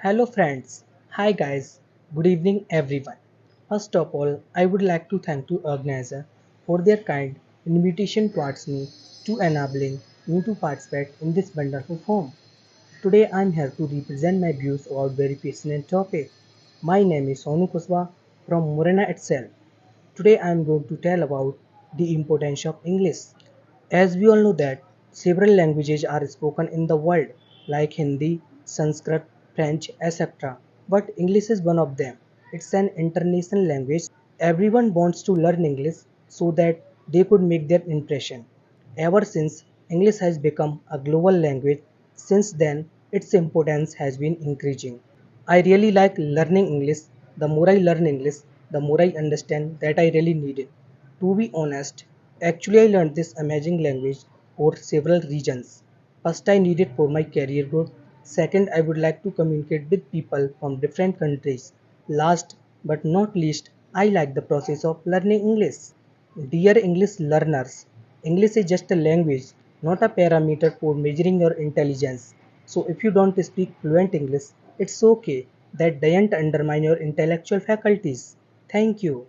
Hello friends. Hi guys. Good evening everyone. First of all, I would like to thank the organizer for their kind invitation towards me to enabling me to participate in this wonderful forum. Today I am here to represent my views about very passionate topic. My name is Sonu Kuswa from Morena itself. Today I am going to tell about the importance of English. As we all know that several languages are spoken in the world like Hindi, Sanskrit, French, etc. But English is one of them. It's an international language. Everyone wants to learn English so that they could make their impression. Ever since English has become a global language, since then its importance has been increasing. I really like learning English. The more I learn English, the more I understand that I really need it. To be honest, actually I learned this amazing language for several reasons. First, I need it for my career growth. Second, I would like to communicate with people from different countries. Last but not least, I like the process of learning English. Dear English learners, English is just a language, not a parameter for measuring your intelligence. So if you don't speak fluent English, it's okay. That doesn't undermine your intellectual faculties. Thank you.